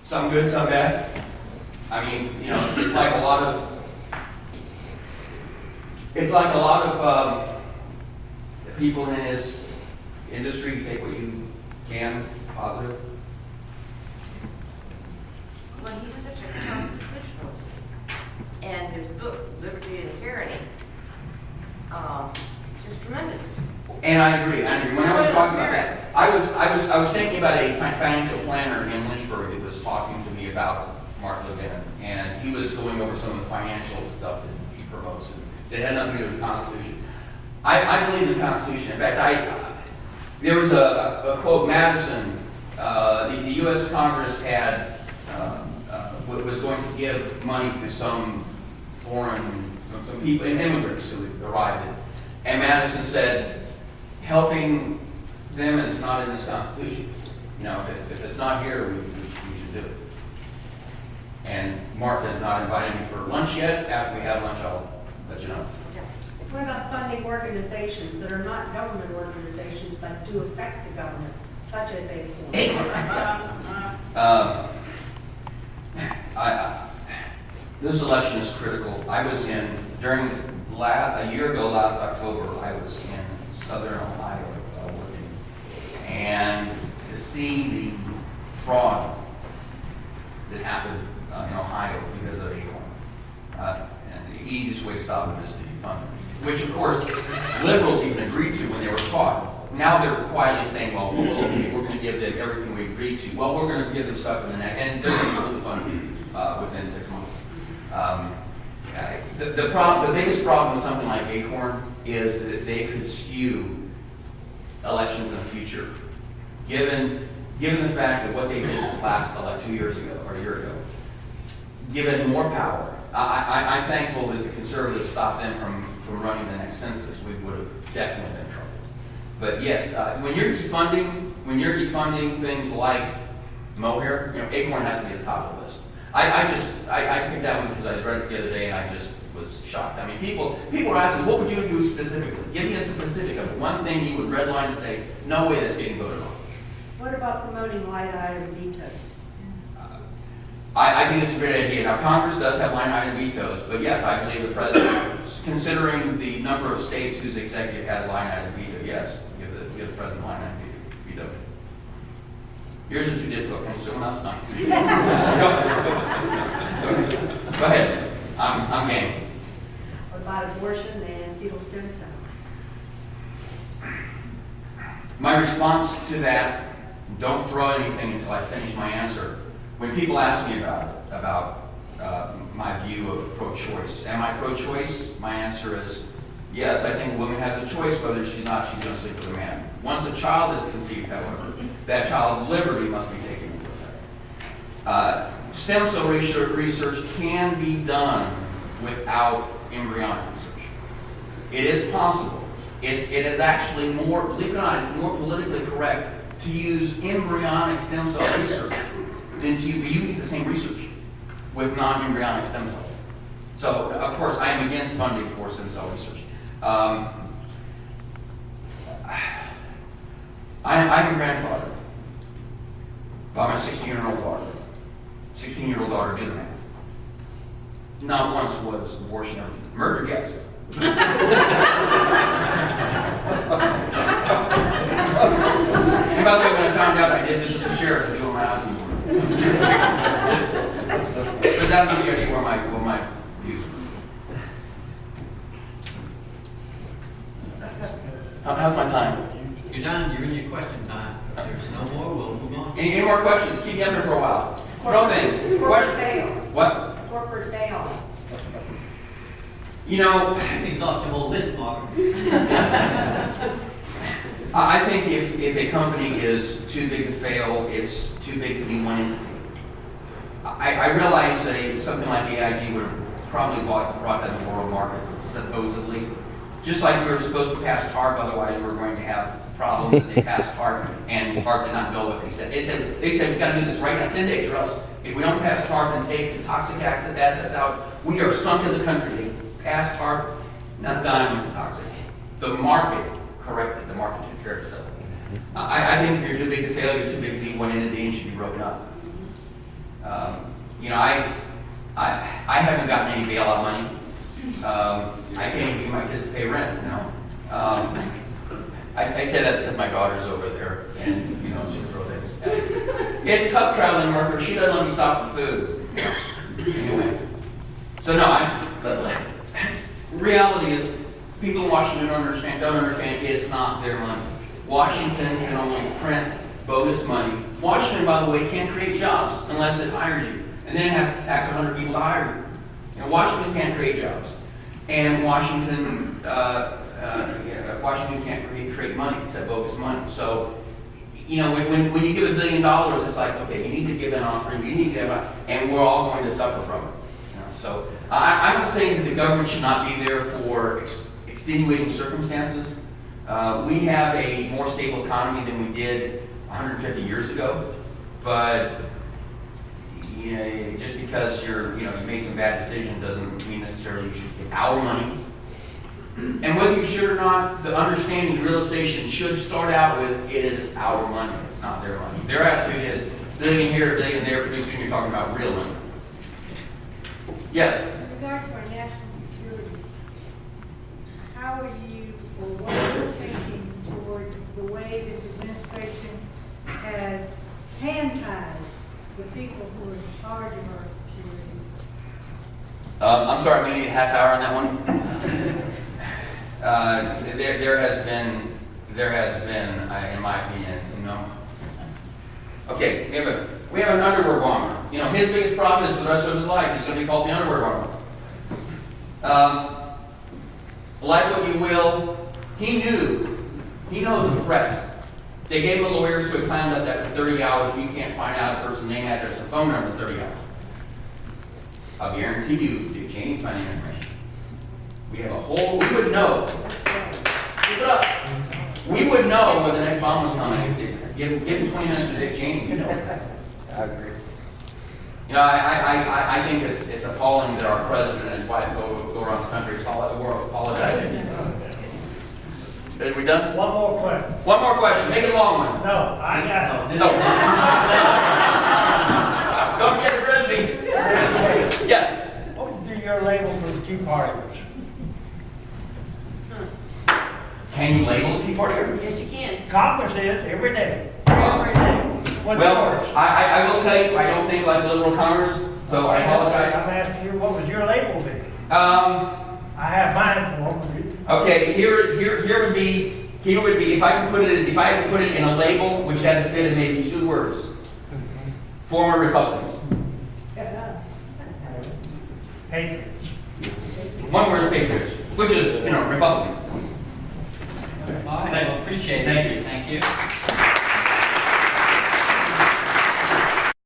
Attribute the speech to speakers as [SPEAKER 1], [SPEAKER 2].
[SPEAKER 1] Some good, some bad. I mean, you know, it's like a lot of people in his industry take what you can, positive.
[SPEAKER 2] Well, he's such a constitutionalist, and his book, Liberty and Tyranny, just tremendous.
[SPEAKER 1] And I agree. When I was talking about that, I was thinking about a financial planner in Lynchburg that was talking to me about Mark Levin, and he was going over some of the financial stuff that he promotes, and it had nothing to do with the Constitution. I believe in the Constitution. In fact, there was a quote, Madison, the U.S. Congress had was going to give money to some some people, immigrants who arrived, and Madison said, helping them is not in this Constitution. You know, if it's not here, we should do it. And Mark has not invited me for lunch yet. After we have lunch, I'll let you know.
[SPEAKER 3] What about funding organizations that are not government organizations but do affect the government, such as
[SPEAKER 1] this election is critical. I was a year ago, last October, I was in Southern Ohio working, and to see the fraud that happened in Ohio because of Acorn, and the easiest way to stop it is to defund it, which of course liberals even agreed to when they were caught. Now they're quietly saying, well, we're going to give them everything we agreed to. Well, we're going to give them stuff in the neck, and they're going to pull the funding within 6 months. The biggest problem with something like Acorn is that they could skew elections in the future, given the fact that what they did this last 2 years ago or a year ago, given more power. I'm thankful that the conservatives stopped them from running the next census. We would have definitely been in trouble. But yes, when you're defunding things like mohair, you know, Acorn has to be at the top of the list. I picked that one because I read it the other day and I just was shocked. I mean, people are asking, what would you do specifically? Give me a specific of it. One thing you would redline and say, no way that's getting voted on.
[SPEAKER 3] What about promoting line item vetoes?
[SPEAKER 1] I think it's a great idea. Now, Congress does have line item vetoes, but yes, I believe the president, considering the number of states whose executive has line item veto, yes, give the president line item veto. Yours is too difficult. Can someone else not? Go ahead. I'm game.
[SPEAKER 3] What about abortion and fetal stem cells?
[SPEAKER 1] My response to that, don't throw anything until I finish my answer. When people ask me about my view of pro-choice, am I pro-choice? My answer is yes. I think a woman has a choice whether she's going to sleep with a man. Once a child is conceived, however, that child's liberty must be taken into effect. Stem cell research can be done without embryonic research. It is possible. It is actually more, believe it or not, it's more politically correct to use embryonic stem cell research than to use the same research with non-embryonic stem cells. So, of course, I am against funding for stem cell research. I'm a grandfather by my 16-year-old daughter. 16-year-old daughter, do the math. Not once was abortion ever murder, yes. And by the way, when I found out, I did visit the sheriff to do my house anymore. But that'll give you an idea where my views are. How's my time?
[SPEAKER 4] You're done. You're in your question time. If there's no more, we'll move on.
[SPEAKER 1] Any more questions? Keep me up there for a while. Throw things. Questions? What?
[SPEAKER 3] Corporate payoffs.
[SPEAKER 1] You know,
[SPEAKER 4] Exhaust your whole list, Mark.
[SPEAKER 1] I think if a company is too big to fail, it's too big to be one entity. I realize that something like AIG would have probably brought down the world markets, supposedly. Just like we were supposed to pass TARP, otherwise we were going to have problems, and they passed TARP, and TARP did not go what they said. They said we've got to do this right now, 10 days, or else if we don't pass TARP and take the toxic assets out, we are sunk as a country. They passed TARP, not dime went to toxic. The market corrected. The market took care of itself. I think if you're too big to fail, you're too big to be one entity and should be broken up. You know, I haven't gotten any bailout money. I can't even get my kids to pay rent, you know. I say that because my daughter's over there, and, you know, she'll throw things. It's tough traveling with her. She doesn't let me stop for food. Anyway. So no, but reality is, people in Washington don't understand it's not their money. Washington can only print bogus money. Washington, by the way, can't create jobs unless it hires you. And then it has to tax 100 people to hire you. You know, Washington can't create jobs. And Washington can't create money except bogus money. So, you know, when you give $1 billion, it's like, okay, you need to give an offering, you need to give and we're all going to suffer from it. You know, so I'm not saying that the government should not be there for extenuating circumstances. We have a more stable economy than we did 150 years ago, but you know, just because you made some bad decision doesn't mean necessarily you should get our money. And whether you should or not, the understanding, the realization should start out with it is our money, it's not their money. Their attitude is billion here, billion there, pretty soon you're talking about real money. Yes?
[SPEAKER 5] In regard to our national security, how are you, or what are you thinking toward the way this administration has hand-tied the people who are in charge of our security?
[SPEAKER 1] I'm sorry, we need a half hour on that one. There has been, in my opinion, Okay, we have an underwear bomber. You know, his biggest problem is for the rest of his life, he's going to be called the underwear bomber. Like what you will, he knows the threats. They gave him a lawyer, so he climbed up that for 30 hours. You can't find out a person's name, address, and phone number in 30 hours. I'll guarantee you, Dick Cheney find information. We would know. Keep it up. We would know when the next bomb was coming. Give him 20 minutes to Dick Cheney. You know. I agree. You know, I think it's appalling that our president and his wife go around this country apologizing. Are we done?
[SPEAKER 6] One more question.
[SPEAKER 1] One more question. Make it a long one.
[SPEAKER 6] No, I got it.
[SPEAKER 1] Don't get the frisbee. Yes.
[SPEAKER 6] What would be your label for the Tea Partiers?
[SPEAKER 1] Can you label a Tea Partier?
[SPEAKER 2] Yes, you can.
[SPEAKER 6] Congress is every day. Every day. What's
[SPEAKER 1] Well,
[SPEAKER 6] yours?
[SPEAKER 1] I will tell you, I don't think like the liberal Congress, so I
[SPEAKER 6] I'm
[SPEAKER 1] apologize.
[SPEAKER 6] asking you, what would your label be?
[SPEAKER 1] Um,
[SPEAKER 6] I have mine for them.
[SPEAKER 1] okay, here would be, if I had to put it in a label, which had to fit in maybe 2 words. Former Republicans.
[SPEAKER 6] Patriots.
[SPEAKER 1] 1 word is patriots, which is, Republican.
[SPEAKER 4] All right, I appreciate it.
[SPEAKER 1] Thank you.
[SPEAKER 4] Thank you.